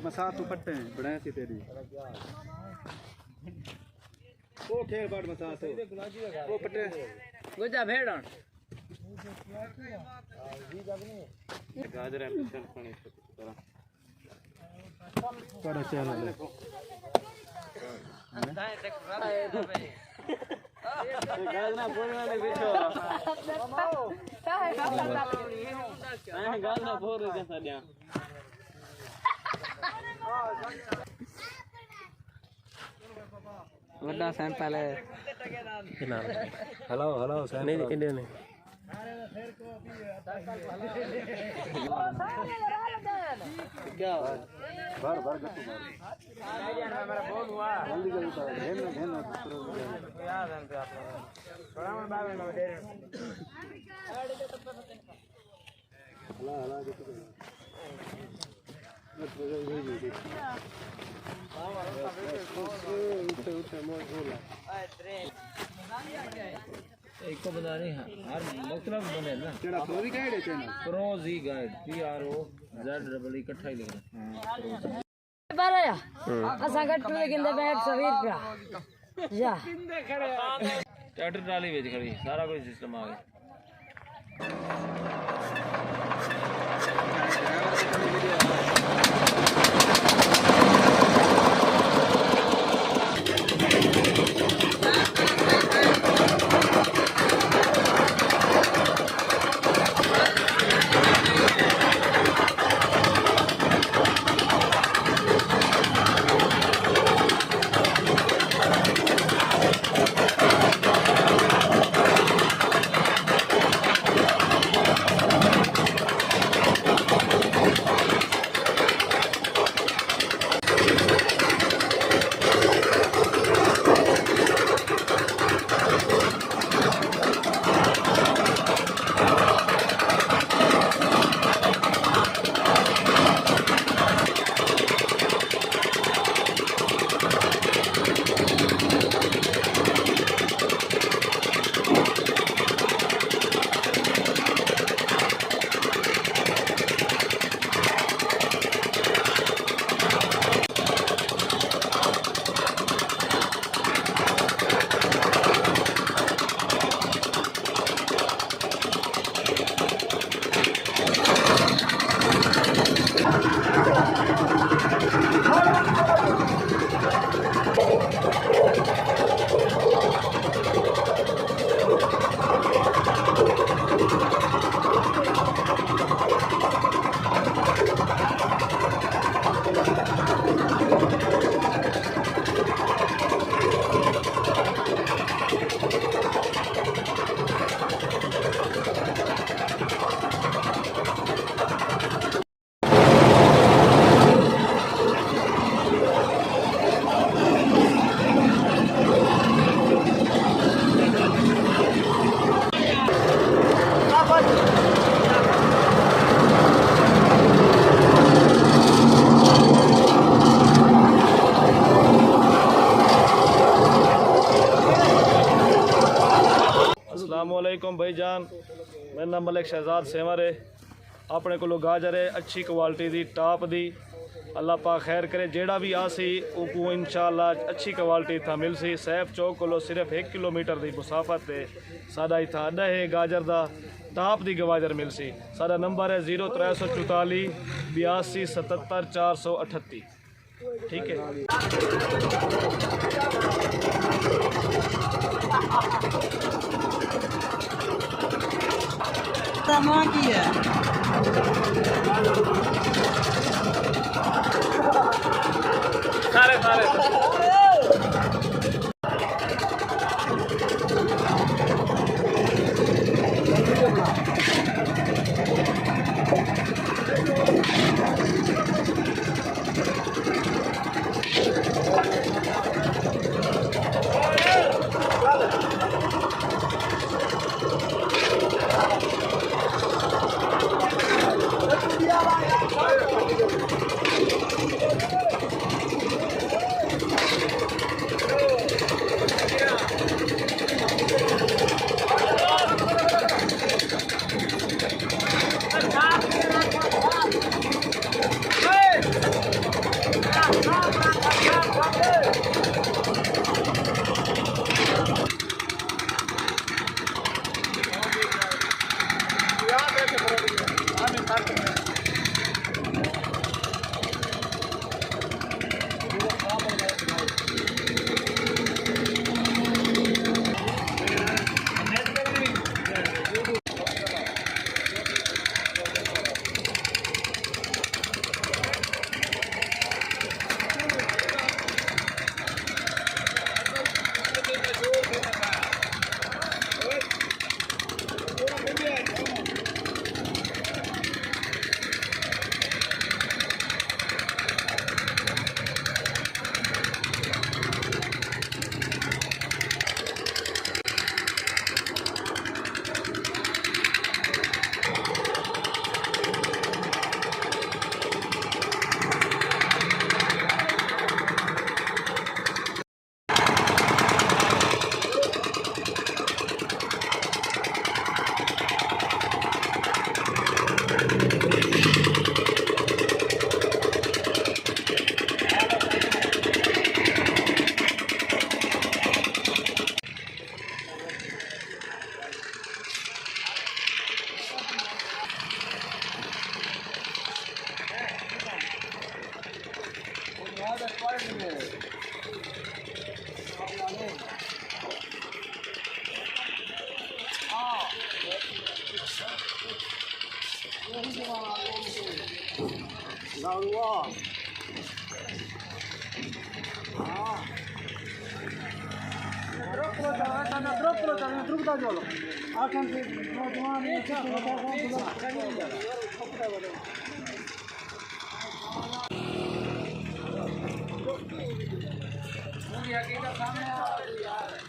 मसात पट्टे बनाए सी तेरी वो खेल बाट मसात वो पट्टे गोजा भेड़ गाजर है पानी बड़ा चल गाजना बोलने वाले बैठो गाजना बोल रहे जैसा दिया वड्डा सैंपल है हेलो हेलो नहीं इंडिया नहीं क्या भर भर गट्टू मार मेरा बोल हुआ जल्दी जल्दी तो घेन याद है आप थोड़ा मैं बाबे में दे हला हला उठे मोर बोला एक को बता नहीं हर मतलब बने ना तेरा प्रोजी गाइड है चैनल प्रोजी गाइड PROZ इकट्ठा ही लिखना बारा या असा गट्टू लेकिन दे 120 रुपया या ट्रैक्टर ट्राली बेच खड़ी सारा कुछ सिस्टम आ गया अस्सलामुअलैकुम भाईजान, मेरा नाम मलिक शहजाद सेवर है। अपने को गाजर है अच्छी क्वालिटी दी टॉप दी। अल्लाह पाक खैर करे, जेड़ा भी आसी उको इंशाअल्लाह अच्छी क्वालिटी था मिल सी। सैफ चौक को सिर्फ 1 किलोमीटर की मुसाफत है। सादा इतना अड्डा है गाजर दा, टॉप दी गाजर मिल सी। सादा नंबर है 0344 82 77 438। ठीक है। की है सारे सामने